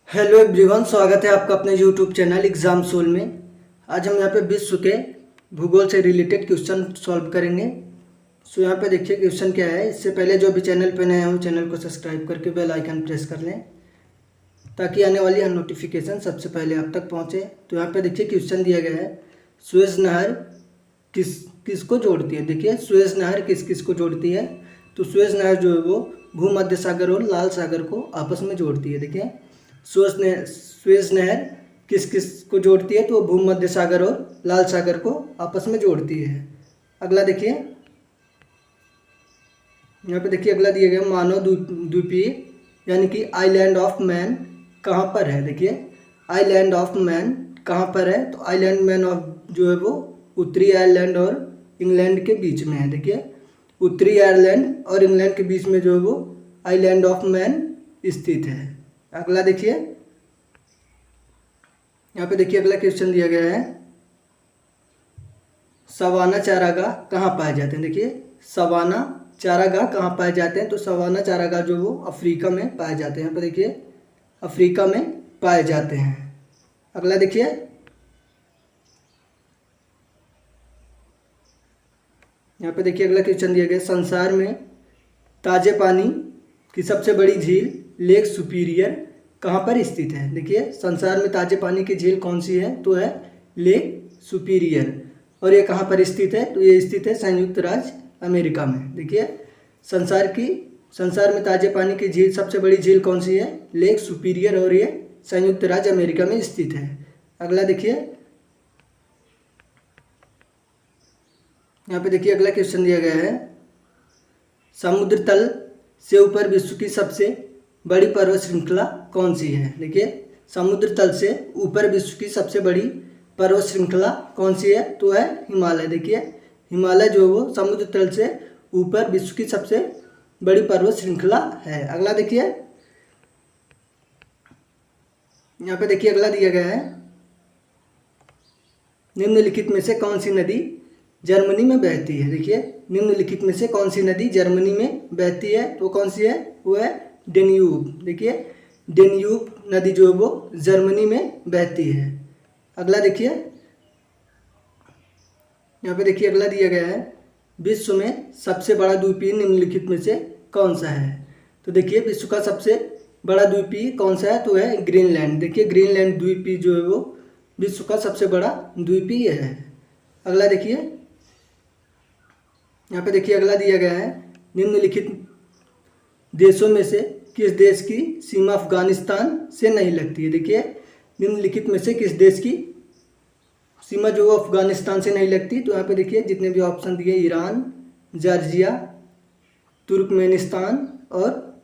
Hello everyone, स्वागत है आपका अपने यूट्यूब चैनल एग्जाम सोल में। आज हम यहाँ पे विश्व के भूगोल से रिलेटेड क्वेश्चन सॉल्व करेंगे। सो यहाँ पे देखिए क्वेश्चन क्या है। इससे पहले जो भी चैनल पे नए हो चैनल को सब्सक्राइब करके बेल आइकन प्रेस कर लें ताकि आने वाली हर नोटिफिकेशन सबसे पहले आप तक पहुँचे। तो यहाँ पे देखिए क्वेश्चन दिया गया है, सुएज नहर किसको जोड़ती है। देखिए सुएज नहर किस को जोड़ती है। तो सुएज नहर जो है वो भूमध्य सागर और लाल सागर को आपस में जोड़ती है। देखिए सुएज नहर किस को जोड़ती है, तो भूमध्य सागर और लाल सागर को आपस में जोड़ती है। अगला देखिए, यहाँ पे देखिए अगला दिया गया, मानव द्वीपीय यानी कि आइलैंड ऑफ मैन कहाँ पर है। देखिए आइलैंड ऑफ मैन कहाँ पर है, तो आइलैंड मैन ऑफ जो है वो उत्तरी आयरलैंड और इंग्लैंड के बीच में है। देखिए उत्तरी आयरलैंड और इंग्लैंड के बीच में जो है वो आइलैंड ऑफ मैन स्थित है। अगला देखिए, यहाँ पे देखिए अगला क्वेश्चन दिया गया है, सवाना चारागाह कहाँ पाए जाते हैं। देखिए सवाना चारागाह कहाँ पाए जाते हैं, तो सवाना चारागाह जो वो अफ्रीका में पाए जाते हैं। यहाँ पे देखिए अफ्रीका में पाए जाते हैं। अगला देखिए, यहाँ पे देखिए अगला क्वेश्चन दिया गया, संसार में ताजे पानी की सबसे बड़ी झील लेक सुपीरियर कहाँ पर स्थित है। देखिए संसार में ताजे पानी की झील कौन सी है, तो है लेक सुपीरियर। और ये कहाँ पर स्थित है, तो ये स्थित है संयुक्त राज्य अमेरिका में। देखिए संसार में ताजे पानी की झील सबसे बड़ी झील कौन सी है, लेक सुपीरियर, और ये संयुक्त राज्य अमेरिका में स्थित है। अगला देखिए, यहाँ पे देखिए अगला क्वेश्चन दिया गया है, समुद्र तल से ऊपर विश्व की सबसे बड़ी पर्वत श्रृंखला कौन सी है। देखिए समुद्र तल से ऊपर विश्व की सबसे बड़ी पर्वत श्रृंखला कौन सी है, तो है हिमालय। देखिए हिमालय जो है वो समुद्र तल से ऊपर विश्व की सबसे बड़ी पर्वत श्रृंखला है। अगला देखिए, यहाँ पे देखिए अगला दिया गया है, निम्नलिखित में से कौन सी नदी जर्मनी में बहती है। देखिए निम्नलिखित में से कौन सी नदी जर्मनी में बहती है, तो कौन सी है, वो है डेन्यूब। देखिए डेन्यूब नदी जो है वो जर्मनी में बहती है। अगला देखिए, यहाँ पे देखिए अगला दिया गया है, विश्व में सबसे बड़ा द्वीपीय निम्नलिखित में से कौन सा है। तो देखिए विश्व का सबसे बड़ा द्वीपीय कौन सा है, तो है ग्रीनलैंड। देखिए ग्रीनलैंड द्वीपीय जो है वो विश्व का सबसे बड़ा द्वीपीय है। अगला देखिए, यहाँ पे देखिए अगला दिया गया है, निम्नलिखित देशों में से किस देश की सीमा अफगानिस्तान से नहीं लगती है। देखिए निम्नलिखित में से किस देश की सीमा जो अफगानिस्तान से नहीं लगती, तो यहाँ पे देखिए जितने भी ऑप्शन दिए, ईरान, जॉर्जिया, तुर्कमेनिस्तान और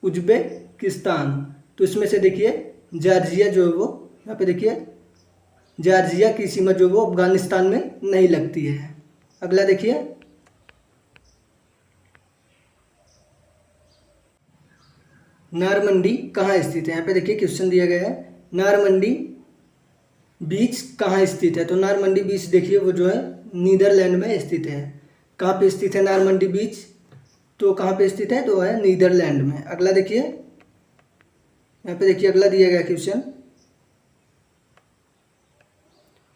उज्बेकिस्तान। तो इसमें से देखिए जॉर्जिया जो है वो, यहाँ पे देखिए जॉर्जिया की सीमा जो वो अफगानिस्तान में नहीं लगती है। अगला देखिए, नारमंडी कहाँ स्थित है। यहाँ पे देखिए क्वेश्चन दिया गया है, नारमंडी बीच कहाँ स्थित है। तो नारमंडी बीच देखिए वो जो है नीदरलैंड में स्थित है। कहाँ पे स्थित है नारमंडी बीच, तो कहाँ पे स्थित है, तो है नीदरलैंड में। अगला देखिए, यहाँ पे देखिए अगला दिया गया क्वेश्चन,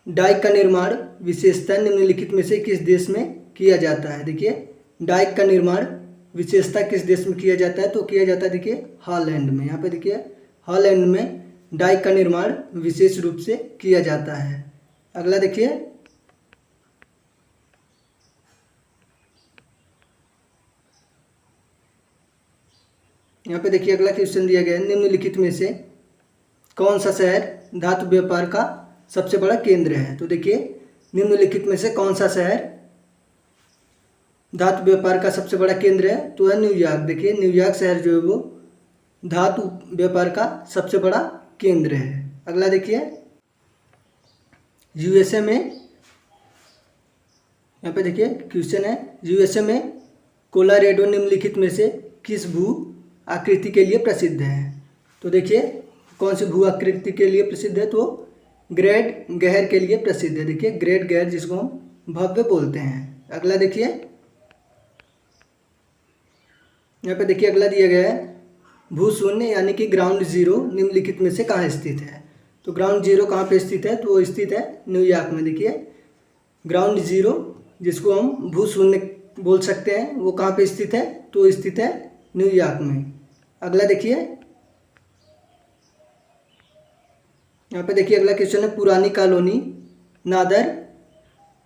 डाइक का निर्माण विशेषतः निम्नलिखित में से किस देश में किया जाता है। देखिए डाइक का निर्माण विशेषता किस देश में किया जाता है, तो किया जाता है देखिए हॉलैंड में। यहाँ पे देखिए हॉलैंड में डाइक का निर्माण विशेष रूप से किया जाता है। अगला देखिए, यहाँ पे देखिए अगला क्वेश्चन दिया गया है, निम्नलिखित में से कौन सा शहर धातु व्यापार का सबसे बड़ा केंद्र है। तो देखिए निम्नलिखित में से कौन सा शहर धातु व्यापार का सबसे बड़ा केंद्र है, तो है न्यूयॉर्क। देखिए न्यूयॉर्क शहर जो है वो धातु व्यापार का सबसे बड़ा केंद्र है। अगला देखिए, यूएसए में, यहाँ पे देखिए क्वेश्चन है, यूएसए में कोलोराडो निम्नलिखित में से किस भू आकृति के लिए प्रसिद्ध है। तो देखिए कौन सी भू आकृति के लिए प्रसिद्ध है, तो ग्रेट गहर के लिए प्रसिद्ध है। देखिए ग्रेट गहर जिसको हम भव्य बोलते हैं। अगला देखिए, यहाँ पे देखिए अगला दिया गया है, भूशून्य यानी कि ग्राउंड जीरो निम्नलिखित में से कहाँ स्थित है। तो ग्राउंड जीरो कहाँ पे स्थित है, तो वो स्थित है न्यूयॉर्क में। देखिए ग्राउंड जीरो जिसको हम भूशून्य बोल सकते हैं वो कहाँ पे स्थित है, तो वो स्थित है न्यूयॉर्क में। अगला देखिए, यहाँ पे देखिए अगला क्वेश्चन है, पुरानी कॉलोनी नादर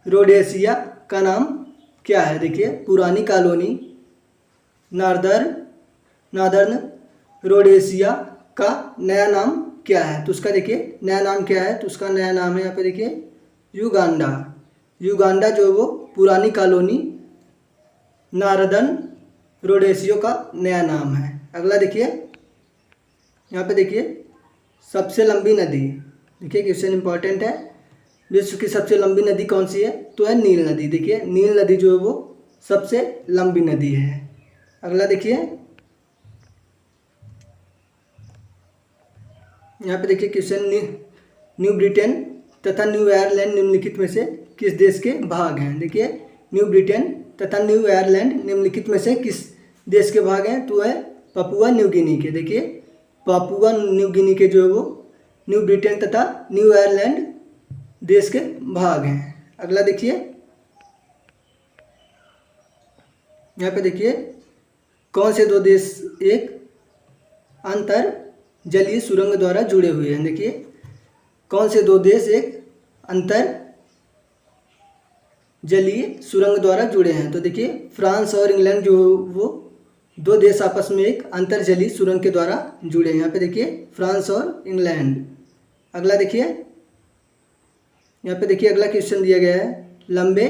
रोडेशिया का नाम क्या है। देखिए पुरानी कॉलोनी नादर्न रोडेशिया का नया नाम क्या है। तो उसका देखिए नया नाम क्या है, तो उसका नया नाम है यहाँ पे देखिए युगांडा। युगांडा जो है वो पुरानी कॉलोनी नार्दर्न रोडेशियो का नया नाम है। अगला देखिए, यहाँ पे देखिए सबसे लंबी नदी। देखिए क्वेश्चन इंपॉर्टेंट है, विश्व की सबसे लंबी नदी कौन सी है, तो है नील नदी। देखिए नील नदी जो है वो सबसे लंबी नदी है। अगला देखिए, यहाँ पे देखिए क्वेश्चन, न्यू ब्रिटेन तथा न्यू आयरलैंड निम्नलिखित में से किस देश के भाग हैं। देखिए न्यू ब्रिटेन तथा न्यू आयरलैंड निम्नलिखित में से किस देश के भाग हैं, तो है पापुआ न्यू गिनी के। देखिए पापुआ न्यू गिनी के जो है वो न्यू ब्रिटेन तथा न्यू आयरलैंड देश के भाग हैं। अगला देखिए, यहाँ पे देखिए कौन से दो देश एक अंतर जलीय सुरंग द्वारा जुड़े हुए हैं। देखिए कौन से दो देश एक अंतर जलीय सुरंग द्वारा जुड़े हैं। तो देखिए फ्रांस और इंग्लैंड जो वो दो देश आपस में एक अंतर जलीय सुरंग के द्वारा जुड़े हैं। यहाँ पे देखिए फ्रांस और इंग्लैंड। अगला देखिए, यहाँ पे देखिए अगला क्वेश्चन दिया गया है, लंबे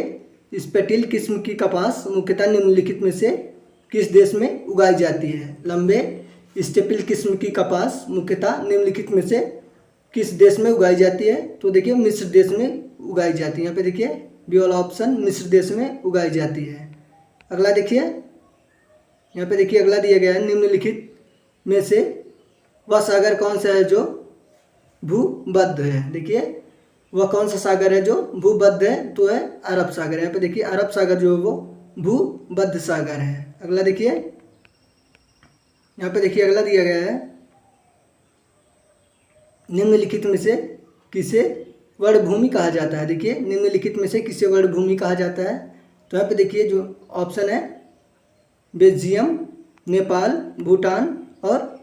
स्पेटिल किस्म की कपास मुख्यतः निम्नलिखित में से किस देश में उगाई जाती है। लंबे स्टेपिल किस्म की कपास मुख्यतः निम्नलिखित में से किस देश में उगाई जाती है। तो देखिए मिस्र देश में उगाई जाती है। यहाँ पे देखिए बी वाला ऑप्शन मिस्र देश में उगाई जाती है। अगला देखिए, यहाँ पे देखिए अगला दिया गया है, निम्नलिखित में से वह सागर कौन सा है जो भूबद्ध है। देखिए वह कौन सा सागर है जो भूबद्ध है, तो है अरब सागर। यहाँ पे देखिए अरब सागर जो है वो भूबद्ध सागर है। अगला देखिए, यहाँ पे देखिए अगला दिया गया है, निम्नलिखित में से किसे वर्णभूमि कहा जाता है। देखिए निम्नलिखित में से किसे वर्णभूमि कहा जाता है। तो यहाँ पे देखिए जो ऑप्शन है बेल्जियम, नेपाल, भूटान और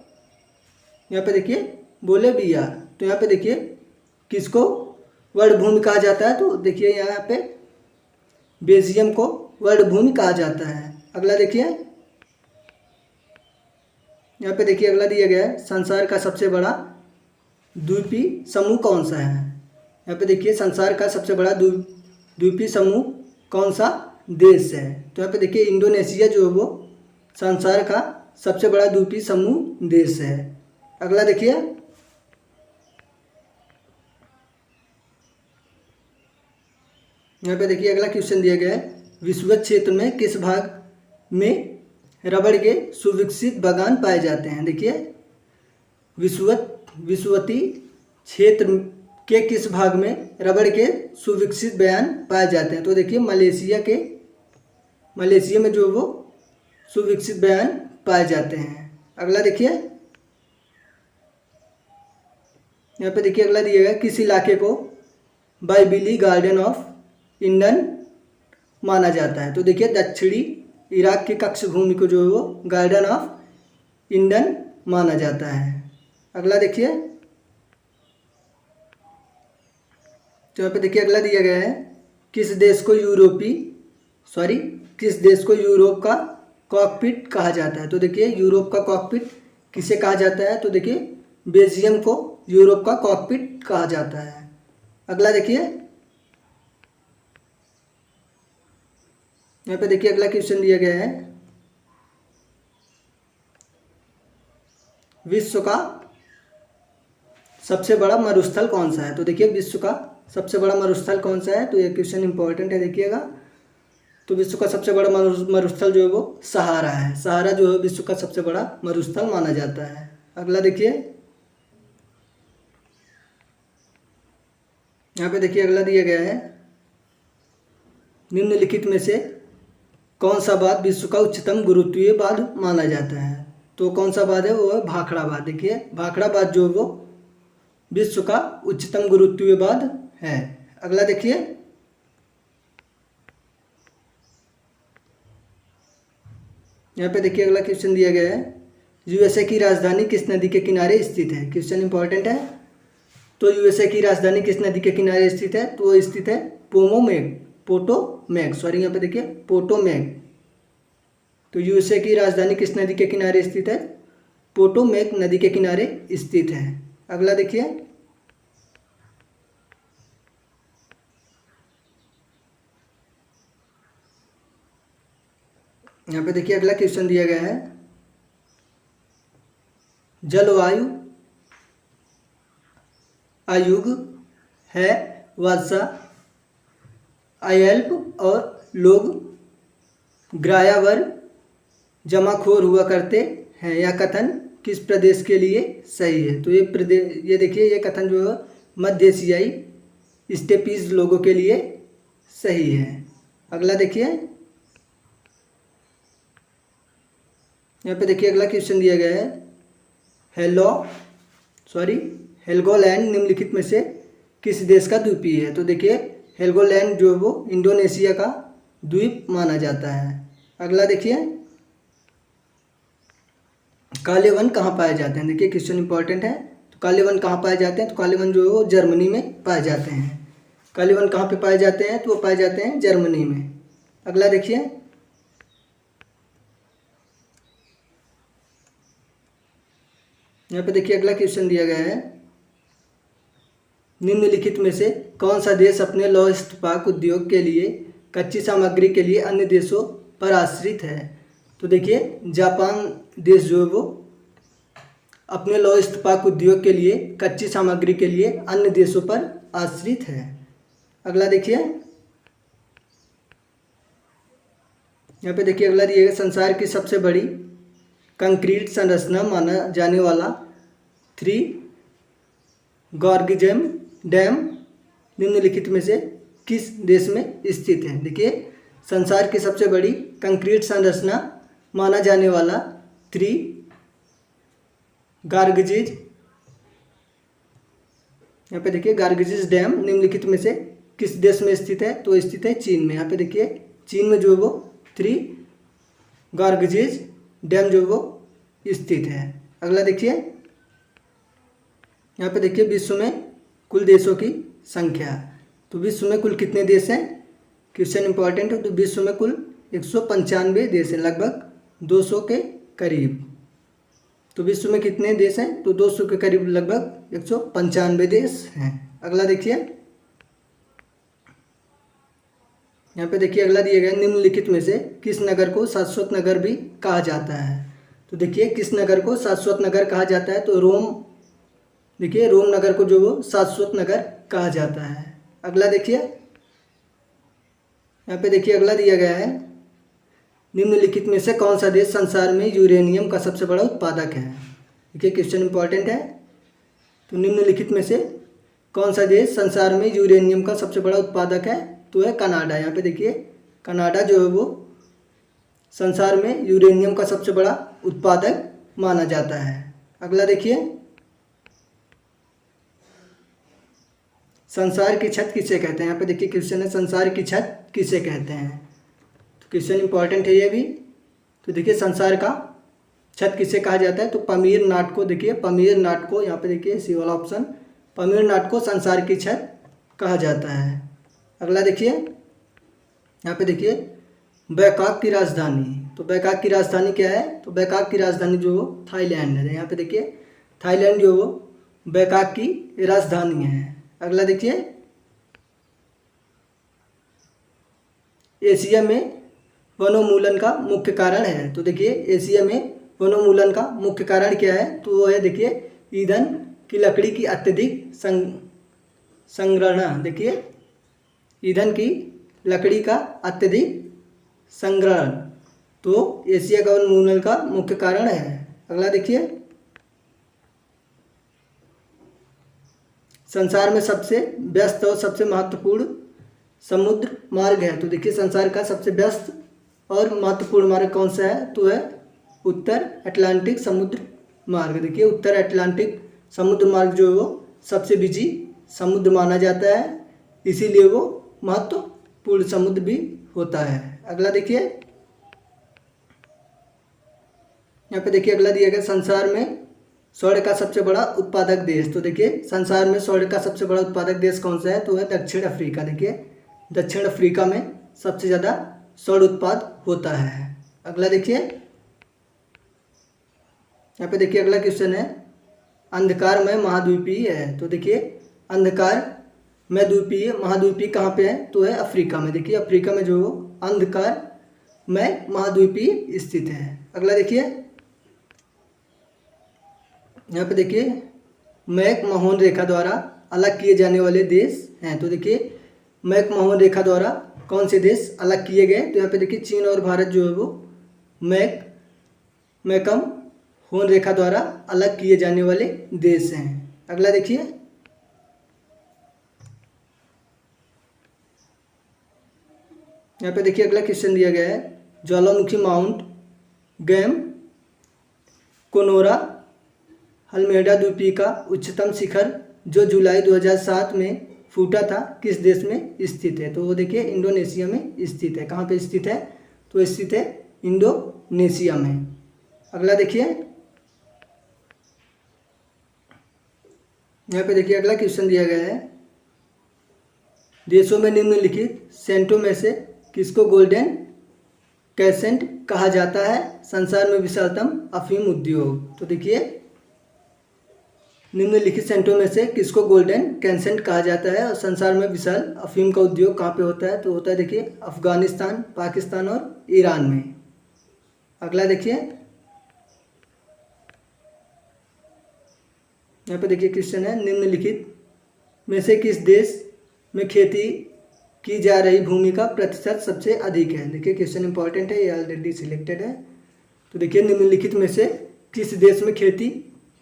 यहाँ पे देखिए बोलिविया। तो यहाँ पे देखिए किसको वर्णभूमि कहा जाता है, तो देखिए यहाँ पे बेल्जियम को वर्णभूमि कहा जाता है। अगला देखिए, यहाँ पे देखिए अगला दिया गया है, संसार का सबसे बड़ा द्वीपीय समूह कौन सा है। यहाँ पे देखिए संसार का सबसे बड़ा द्वीपीय समूह कौन सा देश है। तो यहाँ पे देखिए इंडोनेशिया जो है वो संसार का सबसे बड़ा द्वीपीय समूह देश है। अगला देखिए, यहाँ पे देखिए अगला क्वेश्चन दिया गया है, विषुवत क्षेत्र में किस भाग में रबड़ के सुविकसित बागान पाए जाते हैं। देखिए विषुवती क्षेत्र के किस भाग में रबड़ के सुविकसित बयान पाए जाते हैं। तो देखिए मलेशिया में जो वो सुविकसित बयान पाए जाते हैं। अगला देखिए, यहाँ पे देखिए अगला दिया गया, किस इलाके को बाइबिली गार्डन ऑफ ईडन माना जाता है। तो देखिए दक्षिणी इराक की कक्ष भूमि को जो है वो गार्डन ऑफ ईडन माना जाता है। अगला देखिए, तो यहाँ पे देखिए अगला दिया गया है, किस देश को यूरोप का कॉकपिट कहा जाता है। तो देखिए यूरोप का कॉकपिट किसे कहा जाता है, तो देखिए बेल्जियम को यूरोप का कॉकपिट कहा जाता है। अगला देखिए, यहाँ पे देखिए अगला क्वेश्चन दिया गया है, विश्व का सबसे बड़ा मरुस्थल कौन सा है। तो देखिए विश्व का सबसे बड़ा मरुस्थल कौन सा है, तो ये क्वेश्चन इंपॉर्टेंट है, देखिएगा। तो विश्व का सबसे बड़ा मरुस्थल जो है वो सहारा है। सहारा जो है विश्व का सबसे बड़ा मरुस्थल माना जाता है। अगला देखिए, यहाँ पे देखिए अगला दिया गया है, निम्नलिखित में से कौन सा बांध विश्व का उच्चतम गुरुत्वीय बांध माना जाता है। तो कौन सा बाँध है, वो है भाखड़ा बाँध। देखिए भाखड़ा बाँध जो वो विश्व का उच्चतम गुरुत्वीय बाँध है। अगला देखिए, यहाँ पे देखिए अगला क्वेश्चन दिया गया है, यूएसए की राजधानी किस नदी के किनारे स्थित है। क्वेश्चन इंपॉर्टेंट है। तो यूएसए की राजधानी किस नदी के किनारे स्थित है, तो वो स्थित है यहाँ पे देखिए पोटोमेक। तो यूएसए की राजधानी किस नदी के किनारे स्थित है, पोटोमेक नदी के किनारे स्थित है। अगला देखिए, यहाँ पे देखिए अगला क्वेश्चन दिया गया है, जलवायु आयुग है वर्षा अयल्प और लोग ग्रायावर जमाखोर हुआ करते हैं, यह कथन किस प्रदेश के लिए सही है। तो ये देखिए ये कथन जो है मध्य एशियाई स्टेपीज लोगों के लिए सही है। अगला देखिए, यहाँ पे देखिए अगला क्वेश्चन दिया गया है, हेल्गोलैंड निम्नलिखित में से किस देश का द्वीपीय है। तो देखिए हेल्गोलैंड जो है वो इंडोनेशिया का द्वीप माना जाता है। अगला देखिए, काले वन कहाँ पाए जाते हैं। देखिए क्वेश्चन इंपॉर्टेंट है। तो काले वन कहाँ पाए जाते हैं, तो काले वन जो है वो जर्मनी में पाए जाते हैं। काले वन कहाँ पे पाए जाते हैं, तो वो पाए जाते हैं जर्मनी में। अगला देखिए, यहाँ पे देखिए अगला क्वेश्चन दिया गया है, निम्नलिखित में से कौन सा देश अपने लौह इस्पात उद्योग के लिए कच्ची सामग्री के लिए अन्य देशों पर आश्रित है। तो देखिए जापान देश जो है वो अपने लौह इस्पात उद्योग के लिए कच्ची सामग्री के लिए अन्य देशों पर आश्रित है। अगला देखिए, यहाँ पे देखिए अगला दिया गया, संसार की सबसे बड़ी कंक्रीट संरचना माना जाने वाला 3 गॉर्गजम डैम निम्नलिखित में से किस देश में स्थित है। देखिए संसार की सबसे बड़ी कंक्रीट संरचना माना जाने वाला 3 गार्गजीज, यहाँ पे देखिए गार्गजीज डैम निम्नलिखित में से किस देश में स्थित है, तो स्थित है चीन में। यहाँ पे देखिए चीन में जो है वो 3 गार्गजीज डैम जो वो स्थित है। अगला देखिए, यहाँ पे देखिए विश्व में कुल देशों की संख्या। तो विश्व में कुल कितने देश हैं, क्वेश्चन इंपॉर्टेंट है। तो विश्व में कुल 195 देश हैं, लगभग 200 के करीब। तो विश्व में कितने देश हैं, तो 200 के करीब, लगभग 195 देश हैं। अगला देखिए, यहाँ पे देखिए अगला दिया गया, निम्नलिखित में से किस नगर को शाश्वत नगर भी कहा जाता है। तो देखिए किस नगर को शाश्वत नगर कहा जाता है, तो रोम, देखिए रोम नगर को जो वो शाश्वत नगर कहा जाता है। अगला देखिए, यहाँ पे देखिए अगला दिया गया है, निम्नलिखित में से कौन सा देश संसार में यूरेनियम का सबसे बड़ा उत्पादक है। देखिए क्वेश्चन इंपॉर्टेंट है। तो निम्नलिखित में से कौन सा देश संसार में यूरेनियम का सबसे बड़ा उत्पादक है, तो है कनाडा। यहाँ पे देखिए कनाडा जो है वो संसार में यूरेनियम का सबसे बड़ा उत्पादक माना जाता है। अगला देखिए, संसार की छत किसे कहते हैं। यहाँ पे देखिए क्वेश्चन है, संसार की छत किसे कहते हैं। तो क्वेश्चन इंपॉर्टेंट है ये भी। तो देखिए संसार का छत किसे कहा जाता है, तो पमीर नाट को, देखिए पमीर नाट को, यहाँ पे देखिए सी वाला ऑप्शन, पमीर नाट को संसार की छत कहा जाता है। अगला देखिए, यहाँ पे देखिए बैकॉक की राजधानी। तो बैकॉक की राजधानी क्या है, तो बैकॉक की राजधानी जो थाईलैंड है। यहाँ पे देखिए थाईलैंड जो बैकॉक की राजधानी है। अगला देखिए, एशिया में वनोन्मूलन का मुख्य कारण है। तो देखिए एशिया में वनोन्मूलन का मुख्य कारण क्या है, तो वो है देखिए ईंधन की लकड़ी की अत्यधिक संग्रहण। देखिए ईंधन की लकड़ी का अत्यधिक संग्रहण, तो एशिया का वनोन्मूलन का मुख्य कारण है। अगला देखिए, संसार में सबसे व्यस्त और सबसे महत्वपूर्ण समुद्र मार्ग है। तो देखिए संसार का सबसे व्यस्त और महत्वपूर्ण मार्ग कौन सा है, तो है उत्तर अटलांटिक समुद्र मार्ग। देखिए उत्तर अटलांटिक समुद्र मार्ग जो है वो सबसे बिजी समुद्र माना जाता है, इसीलिए वो महत्वपूर्ण समुद्र भी होता है। अगला देखिए, यहाँ पे देखिए अगला दिया गया संसार में स्वर्ण का सबसे बड़ा उत्पादक देश। तो देखिए संसार में स्वर्ण का सबसे बड़ा उत्पादक देश कौन सा है, तो है दक्षिण अफ्रीका। देखिए दक्षिण अफ्रीका में सबसे ज़्यादा स्वर्ण उत्पाद होता है। अगला देखिए, यहाँ पे देखिए अगला क्वेश्चन है अंधकारमय महाद्वीपीय है। तो देखिए अंधकारमय द्वीपीय महाद्वीपीय कहाँ पे है, तो है अफ्रीका में। देखिए अफ्रीका में जो अंधकारमय महाद्वीपीय स्थित है। अगला देखिए, यहाँ पे देखिए मैक-मोहन रेखा द्वारा अलग किए जाने वाले देश हैं। तो देखिए मैक-मोहन रेखा द्वारा कौन से देश अलग किए गए, तो यहाँ पे देखिए चीन और भारत जो है वो मैक-मोहन रेखा द्वारा अलग किए जाने वाले देश हैं। अगला देखिए, यहाँ पे देखिए अगला क्वेश्चन दिया गया है ज्वालामुखी माउंट गैम कोनोरा हलमेडा द्वीपीय का उच्चतम शिखर जो जुलाई 2007 में फूटा था किस देश में स्थित है, तो वो देखिए इंडोनेशिया में स्थित है। कहाँ पे स्थित है, तो स्थित है इंडोनेशिया में। अगला देखिए, यहाँ पे देखिए अगला क्वेश्चन दिया गया है देशों में निम्नलिखित सेंटों में से किसको गोल्डन कैसेंट कहा जाता है संसार में विशालतम अफीम उद्योग। तो देखिए निम्नलिखित सेंटों में से किसको गोल्डन कैसेंट कहा जाता है और संसार में विशाल अफीम का उद्योग कहाँ पे होता है, तो होता है देखिए अफगानिस्तान, पाकिस्तान और ईरान में। अगला देखिए, यहाँ पे देखिए क्वेश्चन है निम्नलिखित में से किस देश में खेती की जा रही भूमि का प्रतिशत सबसे अधिक है। देखिए क्वेश्चन इंपॉर्टेंट है, ये ऑलरेडी सिलेक्टेड है। तो देखिए निम्नलिखित में से किस देश में खेती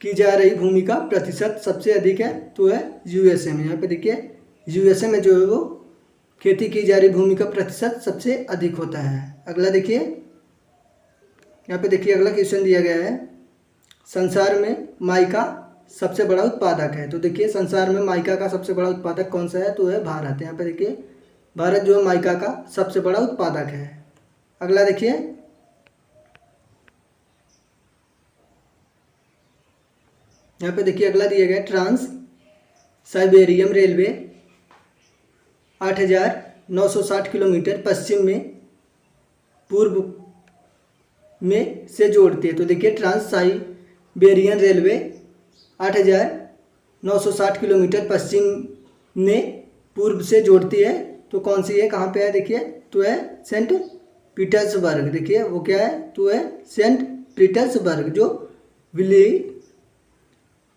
की जा रही भूमि का प्रतिशत सबसे अधिक है, तो है यूएसए में। यहाँ पे देखिए यूएसए में जो है वो खेती की जा रही भूमि का प्रतिशत सबसे अधिक होता है। अगला देखिए, यहाँ पे देखिए अगला क्वेश्चन दिया गया है संसार में माइका सबसे बड़ा उत्पादक है। तो देखिए संसार में माइका का सबसे बड़ा उत्पादक कौन सा है, तो है भारत। यहाँ पे देखिए भारत जो है माइका का सबसे बड़ा उत्पादक है। अगला देखिए, यहाँ पे देखिए अगला दिया गया ट्रांस साइबेरियन रेलवे 8,960 किलोमीटर पश्चिम में पूर्व में से जोड़ती है। तो देखिए ट्रांस साइबेरियन रेलवे 8,960 किलोमीटर पश्चिम में पूर्व से जोड़ती है। तो कौन सी है, कहाँ पे है, देखिए तो है सेंट पीटर्सबर्ग। देखिए वो क्या है, तो है सेंट पीटर्सबर्ग जो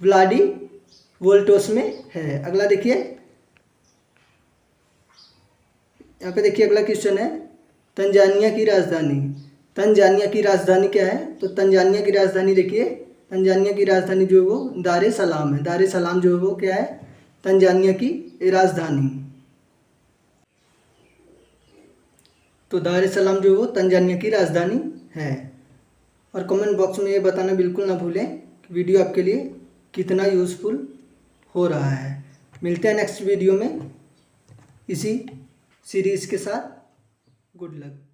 व्लादिवोस्टोक में है। अगला देखिए, यहाँ पे देखिए अगला क्वेश्चन है तंजानिया की राजधानी। तंजानिया की राजधानी क्या है, तो तंजानिया की राजधानी देखिए तंजानिया की राजधानी जो है वो दार ए सलाम है। दार ए सलाम जो है वो क्या है, तंजानिया की राजधानी। तो दार ए सलाम जो है वो तंजानिया की राजधानी है। और कमेंट बॉक्स में ये बताना बिल्कुल ना भूलें कि वीडियो आपके लिए कितना यूज़फुल हो रहा है। मिलते हैं नेक्स्ट वीडियो में इसी सीरीज़ के साथ। Good luck.